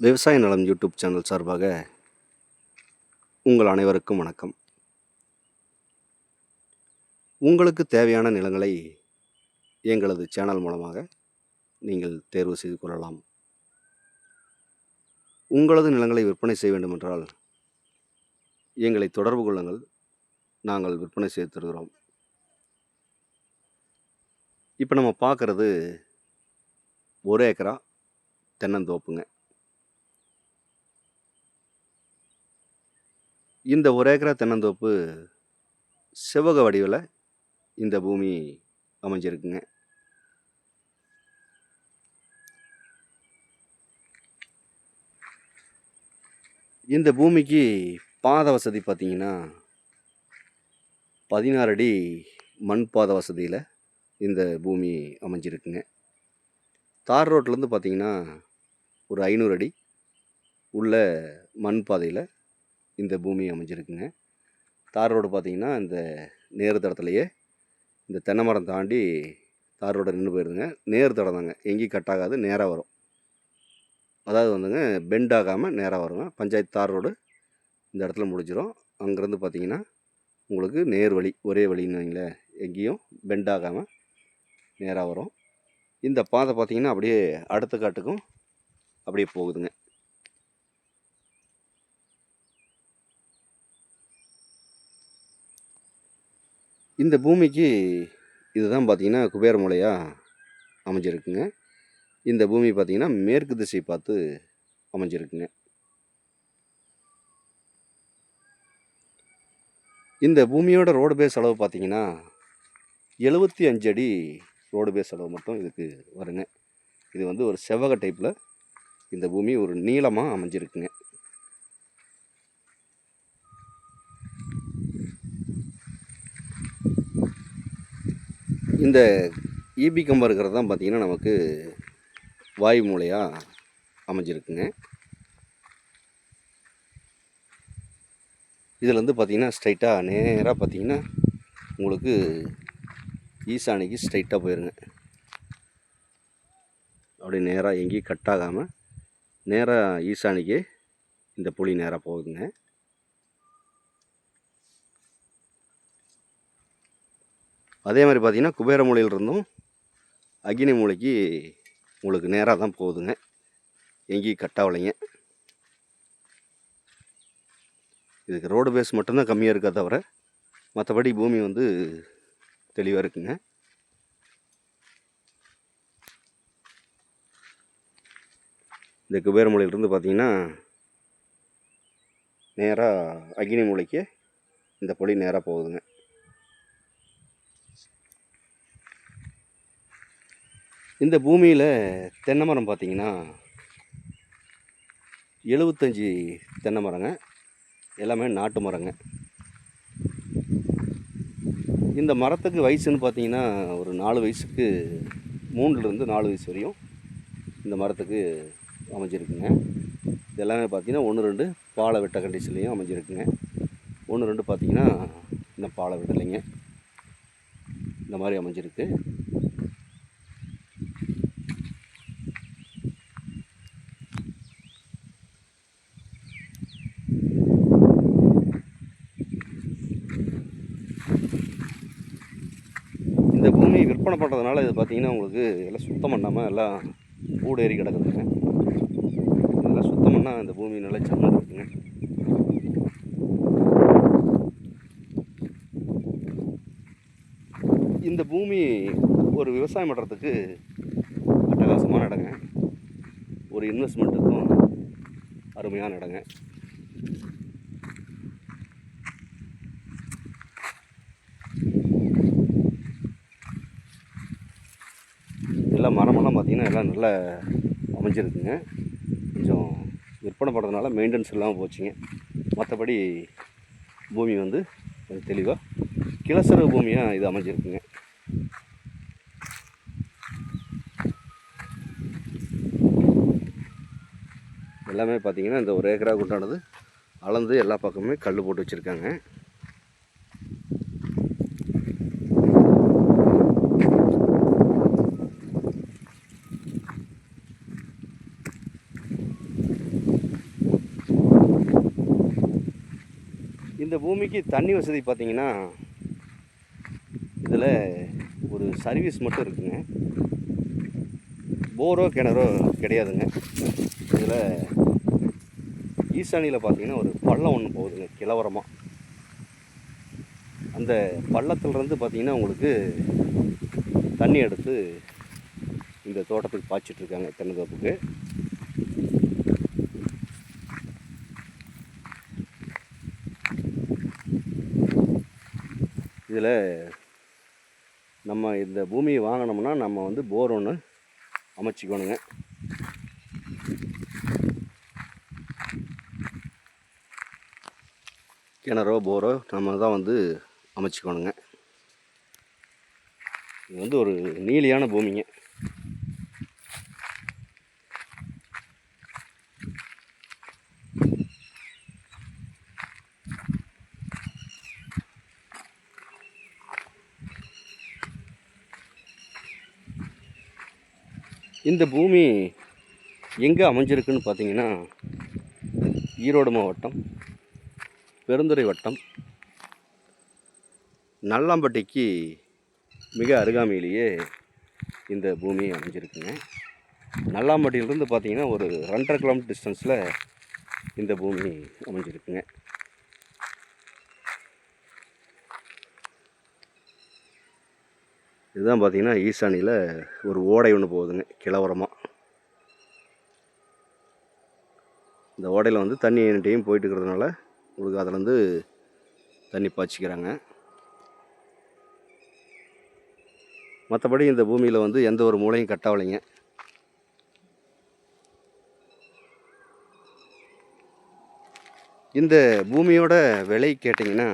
விவசாய நலம் YouTube channel சார்பாக உங்கள் அனைவருக்கும் வணக்கம். உங்களுக்கு தேவையான நிலங்களை எங்களது சேனல் மூலமாக நீங்கள் தேர்வு செய்து கொள்ளலாம். உங்களது நிலங்களை விற்பனை செய்ய வேண்டுமென்றால் எங்களை தொடர்பு கொள்ளுங்கள். நாங்கள் விற்பனை செய்து தருகிறோம். இப்போ நம்ம பார்க்குறது 1 ஏக்கரா தென்னந்தோப்புங்க. இந்த 1 ஏக்கரா தென்னந்தோப்பு செவ்வக வடிவில் இந்த பூமி அமைஞ்சிருக்குங்க. இந்த பூமிக்கு பாதை வசதி பார்த்திங்கன்னா 16 அடி மண் பாதை வசதியில் இந்த பூமி அமைஞ்சிருக்குங்க. தார் ரோட்லேருந்து பார்த்திங்கன்னா ஒரு 500 அடி உள்ள மண் பாதையில் இந்த பூமி அமைஞ்சிருக்குங்க. தார் ரோடு பார்த்திங்கன்னா இந்த நேர் தடத்துலையே இந்த தென்னை மரம் தாண்டி தார் ரோடு நின்று போயிருதுங்க. நேர் தடம் தாங்க, எங்கேயும் கட் ஆகாது, நேராக வரும். அதாவது வந்துங்க பெண்ட் ஆகாமல் நேராக வருங்க. பஞ்சாயத்து தார் ரோடு இந்த இடத்துல முடிஞ்சிடும். அங்கேருந்து பார்த்திங்கன்னா உங்களுக்கு நேர் வழி, ஒரே வழின்னு வைங்களேன், எங்கேயும் பெண்ட் ஆகாமல் நேராக வரும். இந்த பாதை பார்த்திங்கன்னா அப்படியே அடுத்த காட்டுக்கும் அப்படியே போகுதுங்க. இந்த பூமிக்கு இதுதான் பார்த்திங்கன்னா குபேர மூலையாக அமைஞ்சிருக்குங்க. இந்த பூமி பார்த்திங்கன்னா மேற்கு திசை பார்த்து அமைஞ்சிருக்குங்க. இந்த பூமியோட ரோடு பேஸ் அளவு பார்த்திங்கன்னா 75 அடி ரோடு பேஸ் அளவு மட்டும் இதுக்கு வருங்க. இது வந்து ஒரு செவ்வக டைப்பில் இந்த பூமி ஒரு நீளமாக அமைஞ்சிருக்குங்க. இந்த ஈபி கம்பம் இருக்கிறது தான் பார்த்திங்கன்னா நமக்கு வாயு மூலையாக அமைஞ்சிருக்குங்க. இதில் வந்து பார்த்திங்கன்னா ஸ்ட்ரைட்டாக நேராக பார்த்திங்கன்னா உங்களுக்கு ஈசானிக்கு ஸ்ட்ரைட்டாக போயிருங்க. அப்படி நேராக எங்கேயும் கட் ஆகாமல் நேராக ஈசானிக்கு இந்த புளி நேராக போகுதுங்க. அதே மாதிரி பார்த்திங்கன்னா குபேர மூலையிலிருந்தும் அக்னி மூலைக்கு உங்களுக்கு நேராக தான் போகுதுங்க, எங்கேயும் கட் ஆகலைங்க. இதுக்கு ரோடு பேஸ் மட்டும்தான் கம்மியாக இருக்கா தவிர மற்றபடி பூமி வந்து தெளிவாக இருக்குங்க. இந்த குபேர மூலையிலிருந்து பார்த்திங்கன்னா நேராக அக்னி மூலைக்கு இந்த பொலி நேராக போகுதுங்க. இந்த பூமியில் தென்னை மரம் பார்த்திங்கன்னா 75 தென்னை மரங்க, எல்லாமே நாட்டு மரங்க. இந்த மரத்துக்கு வயசுன்னு பார்த்திங்கன்னா ஒரு 4 வயசுக்கு 3லேருந்து 4 வயசு வரையும் இந்த மரத்துக்கு அமைஞ்சிருக்குங்க. இது எல்லாமே பார்த்திங்கன்னா 1-2 பாலை விட்ட கண்டிஷன்லேயும் அமைஞ்சிருக்குங்க. 1-2 பார்த்திங்கன்னா இன்னும் பாலை விடலைங்க. இந்த மாதிரி அமைஞ்சிருக்கு. இந்த பூமி விற்பனை பண்ணுறதுனால இது பார்த்திங்கன்னா உங்களுக்கு எல்லாம் சுத்தம் பண்ணாமல் எல்லாம் கூடு ஏறி கிடக்குதுங்க. இதெல்லாம் சுத்தம் பண்ணால் இந்த பூமி நல்லா சம்மன் இருக்குங்க. இந்த பூமி ஒரு விவசாயம் பண்ணுறதுக்கு அட்டகாசமான இடங்க, ஒரு இன்வெஸ்ட்மெண்ட்டுக்கும் அருமையான இடங்க. எல்லாம் மரமெல்லாம் பார்த்திங்கன்னா எல்லாம் நல்லா அமைஞ்சிருக்குங்க. கொஞ்சம் விற்பனை பண்ணுறதுனால மெயின்டெனன்ஸ் இல்லாமல் போச்சுங்க. மற்றபடி பூமி வந்து கொஞ்சம் தெளிவாக கிளசர பூமியாக இது அமைஞ்சிருக்குங்க. எல்லாமே பார்த்திங்கன்னா இந்த 1 ஏக்கரா உண்டானது அளந்து எல்லா பக்கமுமே கல் போட்டு வச்சுருக்காங்க. இந்த பூமிக்கு தண்ணி வசதி பார்த்திங்கன்னா இதில் ஒரு சர்வீஸ் மட்டும் இருக்குங்க. போரோ கிணறோ கிடையாதுங்க. இதில் ஈசானியில் பார்த்திங்கன்னா ஒரு பள்ளம் ஒன்று போகுதுங்க கிழவரமாக. அந்த பள்ளத்துலேருந்து பார்த்திங்கன்னா உங்களுக்கு தண்ணி எடுத்து இந்த தோட்டத்துக்கு பாய்ச்சிட்ருக்காங்க, தென்னந்தோப்புக்கு. இதில் நம்ம இந்த பூமியை வாங்கினோம்னா நம்ம வந்து போர் ஒன்று அமைச்சிக்கணுங்க. கிணறோ போரோ நம்ம தான் வந்து அமைச்சிக்கணுங்க. இது வந்து ஒரு நீலியான பூமிங்க. இந்த பூமி எங்கே அமைஞ்சிருக்குன்னு பார்த்தீங்கன்னா ஈரோடு மாவட்டம் பெருந்துறை வட்டம் நல்லாம்பட்டிக்கு மிக அருகாமையிலேயே இந்த பூமி அமைஞ்சிருக்குங்க. நல்லாம்பட்டியிலிருந்து பார்த்தீங்கன்னா ஒரு 2.5 கிலோமீட்டர் டிஸ்டன்ஸில் இந்த பூமி அமைஞ்சிருக்குங்க. இதுதான் பார்த்தீங்கன்னா ஈசானியில் ஒரு ஓடை ஒன்று போகுதுங்க கிழவரமாக. இந்த ஓடையில் வந்து தண்ணி என்கிட்டையும் போயிட்டு இருக்கிறதுனால உங்களுக்கு அதிலேருந்து தண்ணி பாய்ச்சிக்கிறாங்க. மற்றபடி இந்த பூமியில் வந்து எந்த ஒரு மூளையும் கட்டாவலைங்க. இந்த பூமியோட விலை கேட்டிங்கன்னா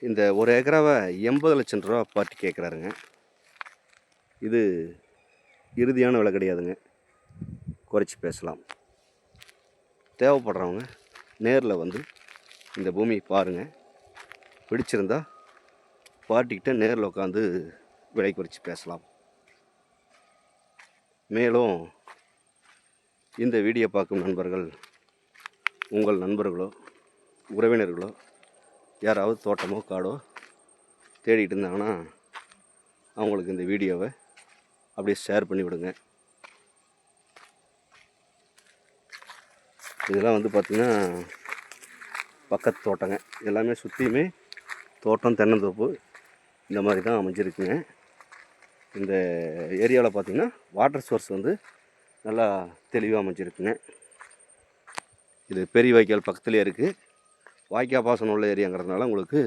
இந்த ஒரு ஏக்கராவை 80 லட்சம் ரூபா பார்ட்டி கேட்குறாருங்க. இது இறுதியான விலை கிடையாதுங்க, குறைச்சி பேசலாம். தேவைப்படுறவங்க நேரில் வந்து இந்த பூமியை பாருங்கள். பிடிச்சிருந்தா பார்ட்டிக்கிட்ட நேரில் உட்காந்து விலை குறைச்சி பேசலாம். மேலும் இந்த வீடியோ பார்க்கும் நண்பர்கள் உங்கள் நண்பர்களோ உறவினர்களோ யாராவது தோட்டமோ காடோ தேடிட்டு இருந்தாங்கன்னா அவங்களுக்கு இந்த வீடியோவை அப்படியே ஷேர் பண்ணி விடுங்க. இதெல்லாம் வந்து பார்த்திங்கன்னா பக்கத்து தோட்டங்க. எல்லாமே சுற்றியுமே தோட்டம் தென்னந்தோப்பு இந்த மாதிரி தான் அமைஞ்சிருக்குங்க. இந்த ஏரியாவில் பார்த்திங்கன்னா வாட்டர் சோர்ஸ் வந்து நல்லா தெளிவாக அமைஞ்சிருக்குங்க. இது பெரிய வாய்க்கால் பக்கத்துலேயே இருக்குது. வாய்க்கால் பாசனம் உள்ள ஏரியாங்கிறதுனால உங்களுக்கு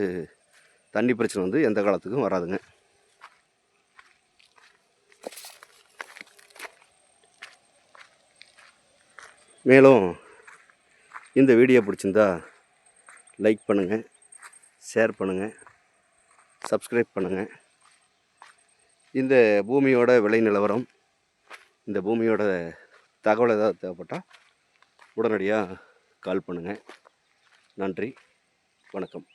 தண்ணி பிரச்சனை வந்து எந்த காலத்துக்கும் வராதுங்க. மேலும் இந்த வீடியோ பிடிச்சிருந்தா லைக் பண்ணுங்கள், ஷேர் பண்ணுங்கள், சப்ஸ்கிரைப் பண்ணுங்கள். இந்த பூமியோட விலை நிலவரம், இந்த பூமியோட தகவல் ஏதாவது தேவைப்பட்டால் உடனடியாக கால் பண்ணுங்கள். நன்றி, வணக்கம்.